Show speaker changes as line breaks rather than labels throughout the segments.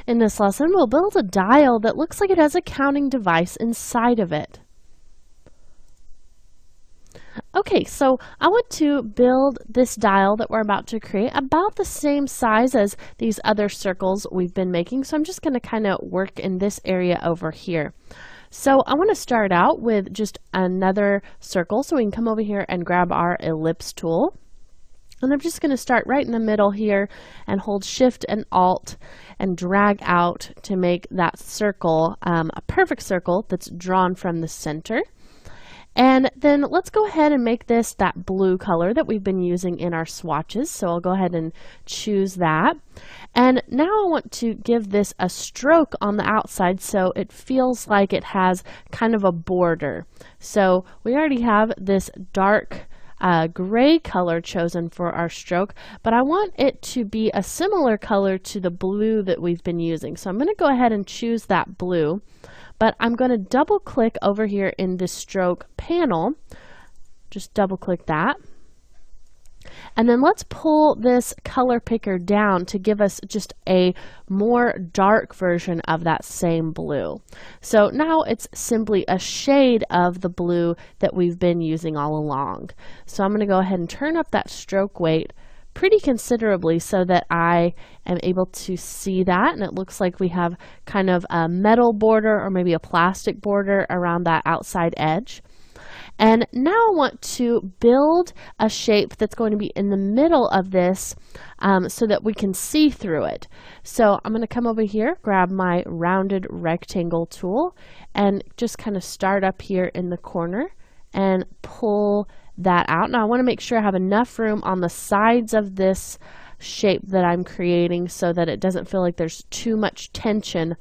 In this lesson, we'll build a dial that looks like it has a counting device inside of it. Okay, so I want to build this dial that we're about to create about the same size as these other circles we've been making. So I'm just going to kind of work in this area over here. So I want to start out with just another circle. So we can come over here and grab our ellipse tool. And I'm just going to start right in the middle here and hold Shift and Alt and drag out to make that circle a perfect circle that's drawn from the center. And then let's go ahead and make this that blue color that we've been using in our swatches. So I'll go ahead and choose that. And now I want to give this a stroke on the outside so it feels like it has kind of a border. So we already have this dark gray color chosen for our stroke, but I want it to be a similar color to the blue that we've been using. So I'm going to go ahead and choose that blue, but I'm going to double click over here in the stroke panel. Just double click that. And then let's pull this color picker down to give us just a more dark version of that same blue. So now it's simply a shade of the blue that we've been using all along. So I'm going to go ahead and turn up that stroke weight pretty considerably so that I am able to see that, and it looks like we have kind of a metal border or maybe a plastic border around that outside edge. And now I want to build a shape that's going to be in the middle of this so that we can see through it. So I'm going to come over here, grab my rounded rectangle tool, and just kind of start up here in the corner and pull that out. Now I want to make sure I have enough room on the sides of this shape that I'm creating so that it doesn't feel like there's too much tension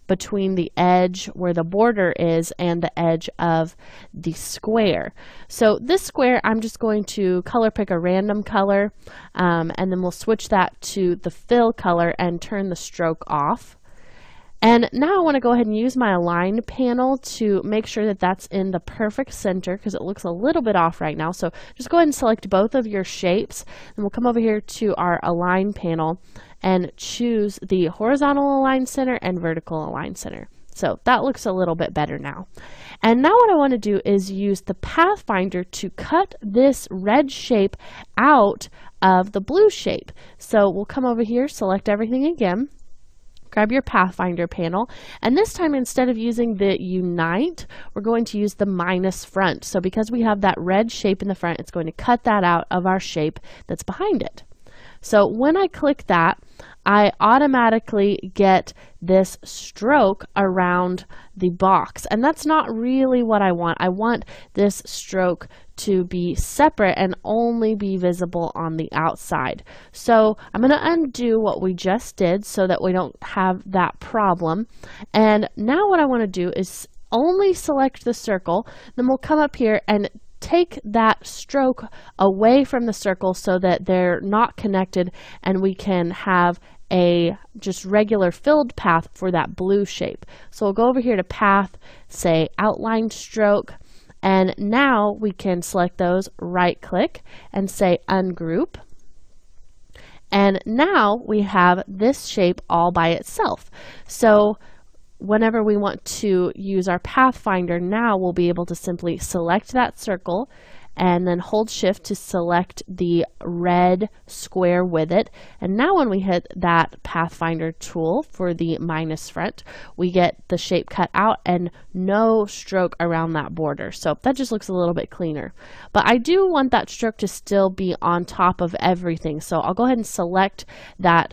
between the edge where the border is and the edge of the square. So this square, I'm just going to color pick a random color, and then we'll switch that to the fill color and turn the stroke off. And now I want to go ahead and use my align panel to make sure that that's in the perfect center because it looks a little bit off right now. So just go ahead and select both of your shapes, and we'll come over here to our align panel and choose the horizontal align center and vertical align center. So that looks a little bit better now. And now what I want to do is use the pathfinder to cut this red shape out of the blue shape. So we'll come over here, select everything again, grab your pathfinder panel, and this time instead of using the unite, we're going to use the minus front. So because we have that red shape in the front, it's going to cut that out of our shape that's behind it. So when I click that, I automatically get this stroke around the box, and that's not really what I want. I want this stroke to be separate and only be visible on the outside. So I'm going to undo what we just did so that we don't have that problem. And now what I want to do is only select the circle, then we'll come up here and take that stroke away from the circle so that they're not connected, and we can have a just regular filled path for that blue shape. So we'll go over here to path, say outline stroke, and now we can select those, right click and say ungroup. And now we have this shape all by itself. So whenever we want to use our pathfinder, now we'll be able to simply select that circle and then hold Shift to select the red square with it. And now when we hit that pathfinder tool for the minus front, we get the shape cut out and no stroke around that border. So that just looks a little bit cleaner. But I do want that stroke to still be on top of everything. So I'll go ahead and select that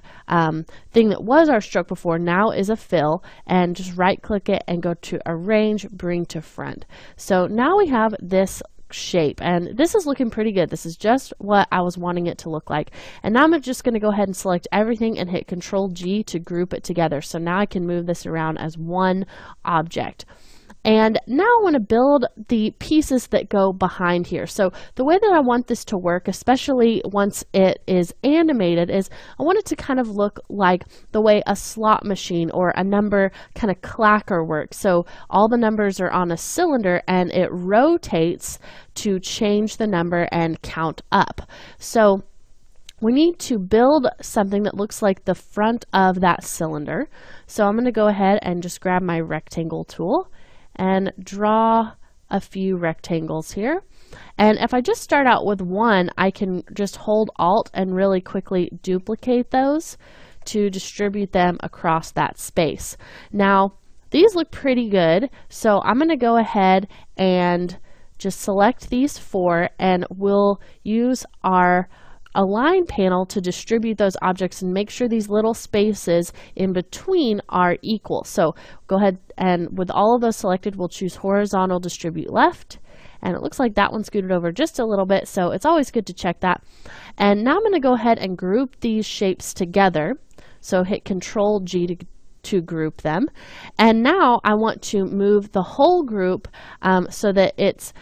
thing that was our stroke before, now is a fill, and just right click it and go to arrange, bring to front. So now we have this shape, and this is looking pretty good. This is just what I was wanting it to look like. And now I'm just going to go ahead and select everything and hit Control G to group it together. So now I can move this around as one object. And now I want to build the pieces that go behind here. So the way that I want this to work, especially once it is animated, is I want it to kind of look like the way a slot machine or a number kind of clacker works. So all the numbers are on a cylinder and it rotates to change the number and count up. So we need to build something that looks like the front of that cylinder. So I'm going to go ahead and just grab my rectangle tool and draw a few rectangles here. And if I just start out with one, I can just hold Alt and really quickly duplicate those to distribute them across that space. Now, these look pretty good, so I'm going to go ahead and just select these 4, and we'll use our Align panel to distribute those objects and make sure these little spaces in between are equal. So go ahead and with all of those selected, we'll choose Horizontal Distribute Left. And it looks like that one scooted over just a little bit, so it's always good to check that. And now I'm going to go ahead and group these shapes together. So hit Control G to group them. And now I want to move the whole group so that it's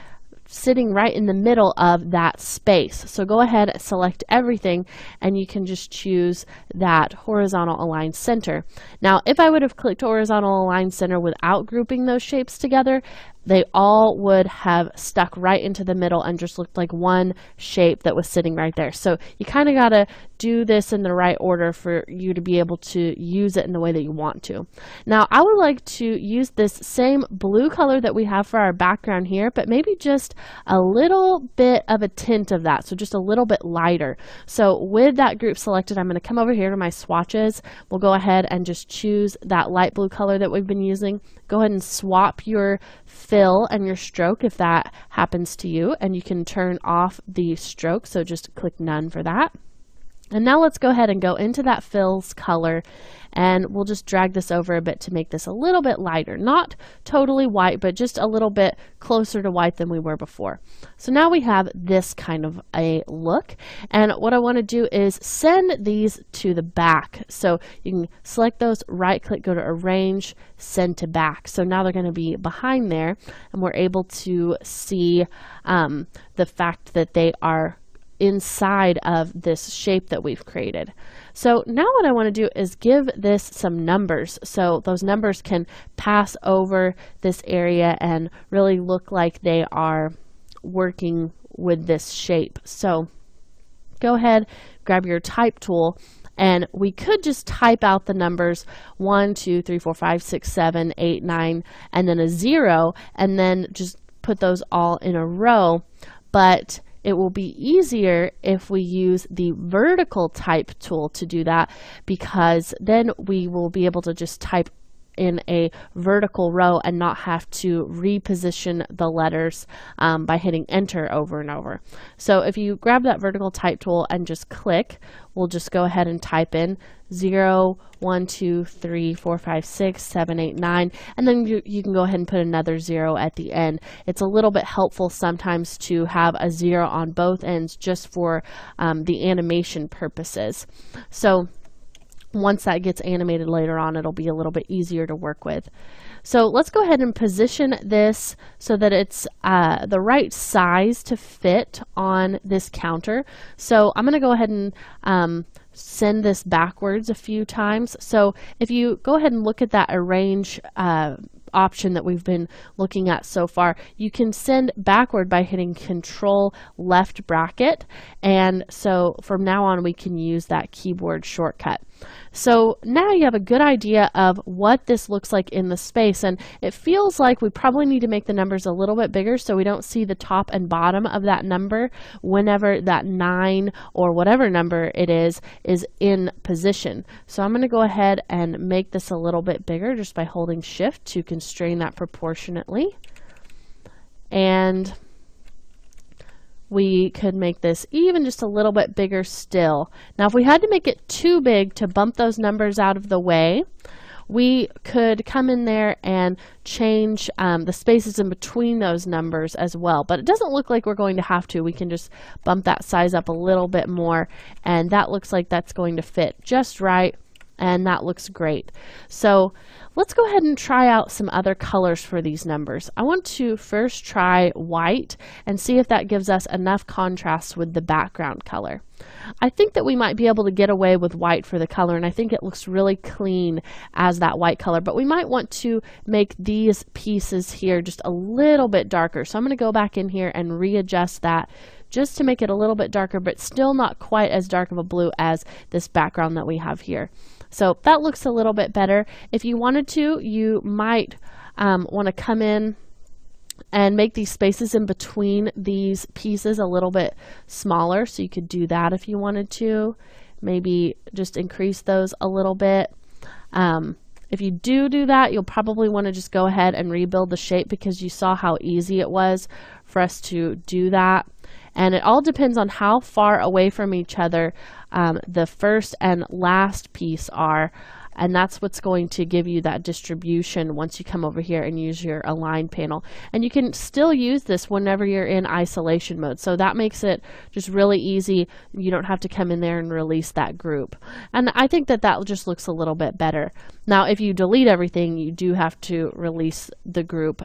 sitting right in the middle of that space. So go ahead and select everything, and you can just choose that Horizontal Align Center. Now, if I would have clicked Horizontal Align Center without grouping those shapes together, they all would have stuck right into the middle and just looked like one shape that was sitting right there. So you kind of got to do this in the right order for you to be able to use it in the way that you want to. Now, I would like to use this same blue color that we have for our background here, but maybe just a little bit of a tint of that, so just a little bit lighter. So with that group selected, I'm going to come over here to my swatches. We'll go ahead and just choose that light blue color that we've been using. Go ahead and swap your fill and your stroke if that happens to you, and you can turn off the stroke, so just click none for that. And now let's go ahead and go into that fill's color, and we'll just drag this over a bit to make this a little bit lighter. Not totally white, but just a little bit closer to white than we were before. So now we have this kind of a look, and what I want to do is send these to the back. So you can select those, right click, go to Arrange, Send to Back. So now they're going to be behind there, and we're able to see the fact that they are inside of this shape that we've created. So now what I want to do is give this some numbers, so those numbers can pass over this area and really look like they are working with this shape. So go ahead, grab your type tool, and we could just type out the numbers 1, 2, 3, 4, 5, 6, 7, 8, 9, and then a 0, and then just put those all in a row. But it will be easier if we use the vertical type tool to do that, because then we will be able to just type in a vertical row and not have to reposition the letters by hitting enter over and over. So if you grab that vertical type tool and just click, we'll just go ahead and type in 0, 1, 2, 3, 4, 5, 6, 7, 8, 9, and then you can go ahead and put another 0 at the end. It's a little bit helpful sometimes to have a 0 on both ends just for the animation purposes. So once that gets animated later on, it'll be a little bit easier to work with. So let's go ahead and position this so that it's the right size to fit on this counter. So I'm going to go ahead and send this backwards a few times. So if you go ahead and look at that arrange option that we've been looking at so far, you can send backward by hitting Control left bracket, and so from now on we can use that keyboard shortcut. So now you have a good idea of what this looks like in the space, and it feels like we probably need to make the numbers a little bit bigger so we don't see the top and bottom of that number whenever that 9 or whatever number it is in position. So I'm going to go ahead and make this a little bit bigger just by holding Shift to constrain that proportionately. And we could make this even just a little bit bigger still. Now, if we had to make it too big to bump those numbers out of the way, we could come in there and change the spaces in between those numbers as well. But it doesn't look like we're going to have to. We can just bump that size up a little bit more, and that looks like that's going to fit just right, and that looks great. So let's go ahead and try out some other colors for these numbers. I want to first try white and see if that gives us enough contrast with the background color. I think that we might be able to get away with white for the color, and I think it looks really clean as that white color, but we might want to make these pieces here just a little bit darker. So I'm going to go back in here and readjust that just to make it a little bit darker, but still not quite as dark of a blue as this background that we have here. So that looks a little bit better. If you wanted to, you might want to come in and make these spaces in between these pieces a little bit smaller. So you could do that if you wanted to. Maybe just increase those a little bit. If you do that, you'll probably want to just go ahead and rebuild the shape, because you saw how easy it was for us to do that. And it all depends on how far away from each other the first and last piece are. And that's what's going to give you that distribution once you come over here and use your align panel. And you can still use this whenever you're in isolation mode. So that makes it just really easy. You don't have to come in there and release that group. And I think that that just looks a little bit better. Now, if you delete everything, you do have to release the group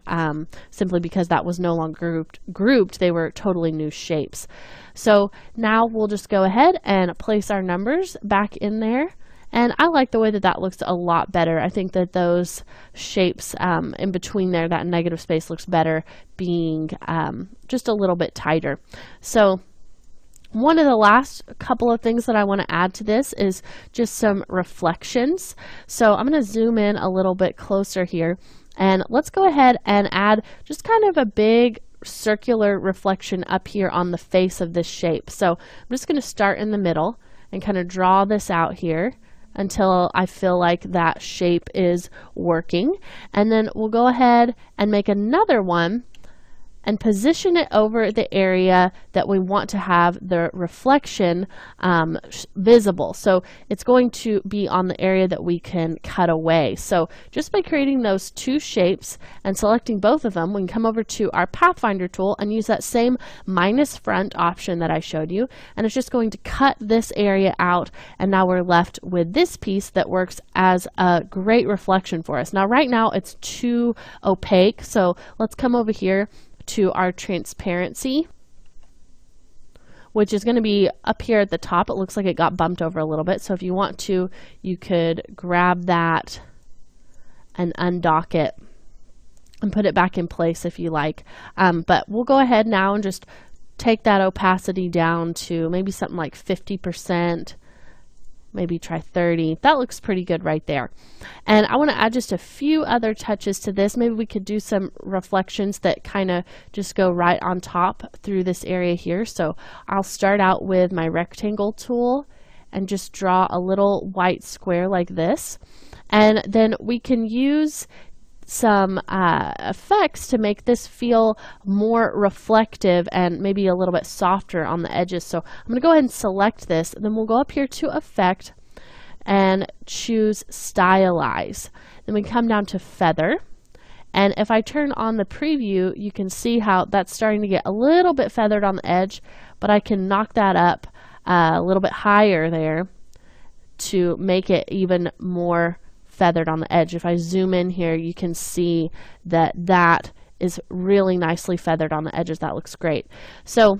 simply because that was no longer grouped. They were totally new shapes. So now we'll just go ahead and place our numbers back in there. And I like the way that that looks a lot better. I think that those shapes in between there, that negative space, looks better being just a little bit tighter. So one of the last couple of things that I want to add to this is just some reflections. So I'm going to zoom in a little bit closer here. And let's go ahead and add just kind of a big circular reflection up here on the face of this shape. So I'm just going to start in the middle and kind of draw this out here until I feel like that shape is working. And then we'll go ahead and make another one and position it over the area that we want to have the reflection visible. So it's going to be on the area that we can cut away. So just by creating those two shapes and selecting both of them, we can come over to our Pathfinder tool and use that same minus front option that I showed you. And it's just going to cut this area out. And now we're left with this piece that works as a great reflection for us. Now, right now it's too opaque. So let's come over here to our transparency, which is going to be up here at the top. It looks like it got bumped over a little bit. So if you want to, you could grab that and undock it and put it back in place if you like. But we'll go ahead now and just take that opacity down to maybe something like 50%. Maybe try 30. That looks pretty good right there. And I want to add just a few other touches to this. Maybe we could do some reflections that kind of just go right on top through this area here. So I'll start out with my rectangle tool and just draw a little white square like this. And then we can use some effects to make this feel more reflective and maybe a little bit softer on the edges. So I'm going to go ahead and select this. Then we'll go up here to Effect and choose Stylize. Then we come down to Feather. And if I turn on the preview, you can see how that's starting to get a little bit feathered on the edge, but I can knock that up a little bit higher there to make it even more feathered on the edge. If I zoom in here, you can see that that is really nicely feathered on the edges. That looks great. So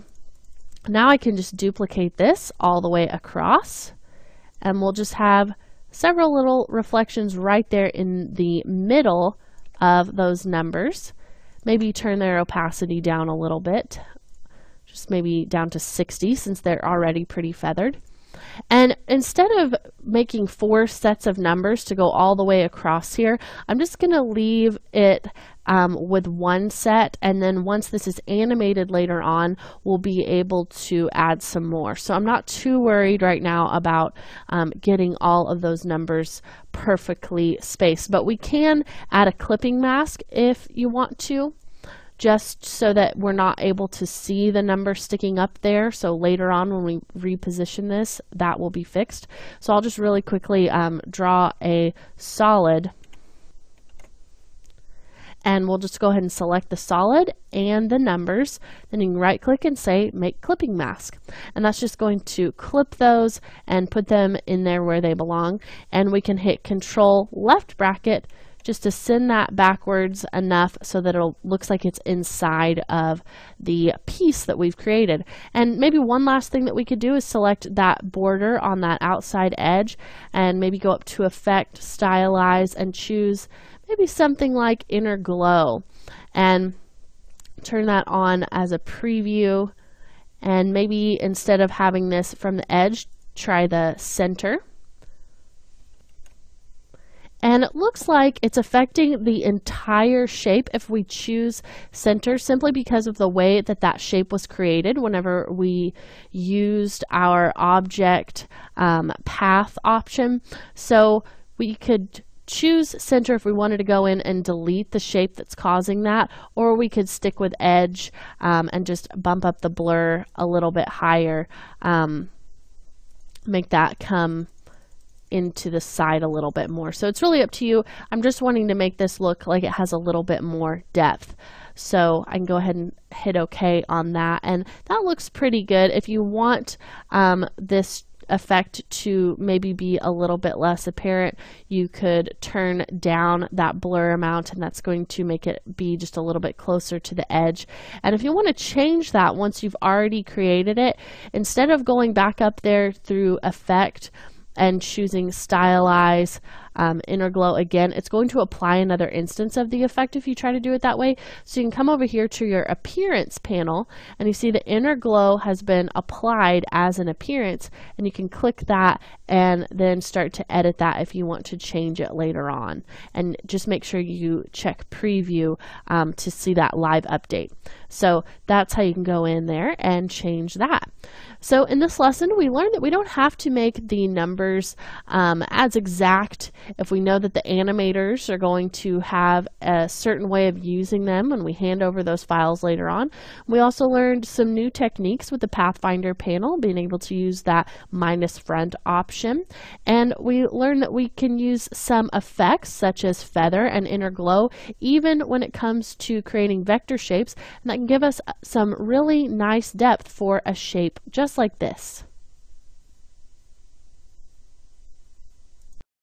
now I can just duplicate this all the way across, and we'll just have several little reflections right there in the middle of those numbers. Maybe turn their opacity down a little bit, just maybe down to 60 since they're already pretty feathered. And instead of making 4 sets of numbers to go all the way across here, I'm just going to leave it with 1 set. And then once this is animated later on, we'll be able to add some more. So I'm not too worried right now about getting all of those numbers perfectly spaced. But we can add a clipping mask if you want to, just so that we're not able to see the number sticking up there. So later on when we reposition this, that will be fixed. So I'll just really quickly draw a solid, and we'll just go ahead and select the solid and the numbers. Then you can right click and say make clipping mask. And that's just going to clip those and put them in there where they belong. And we can hit Control left bracket just to send that backwards enough so that it looks like it's inside of the piece that we've created. And maybe one last thing that we could do is select that border on that outside edge and maybe go up to Effect, Stylize, and choose maybe something like Inner Glow and turn that on as a preview. And maybe instead of having this from the edge, try the center. And it looks like it's affecting the entire shape if we choose center, simply because of the way that that shape was created whenever we used our object path option. So we could choose center if we wanted to go in and delete the shape that's causing that, or we could stick with edge and just bump up the blur a little bit higher, make that come into the side a little bit more. So it's really up to you. I'm just wanting to make this look like it has a little bit more depth. So I can go ahead and hit OK on that, and that looks pretty good. If you want this effect to maybe be a little bit less apparent, you could turn down that blur amount, and that's going to make it be just a little bit closer to the edge. And if you want to change that once you've already created it, instead of going back up there through Effect and choosing Stylize, Inner Glow again, it's going to apply another instance of the effect if you try to do it that way. So you can come over here to your Appearance panel, and you see the Inner Glow has been applied as an appearance, and you can click that and then start to edit that if you want to change it later on. And just make sure you check Preview to see that live update. So that's how you can go in there and change that. So in this lesson, we learned that we don't have to make the numbers as exact if we know that the animators are going to have a certain way of using them when we hand over those files later on. We also learned some new techniques with the Pathfinder panel, being able to use that minus front option. And we learned that we can use some effects such as feather and inner glow, even when it comes to creating vector shapes, and that can give us some really nice depth for a shape just like this.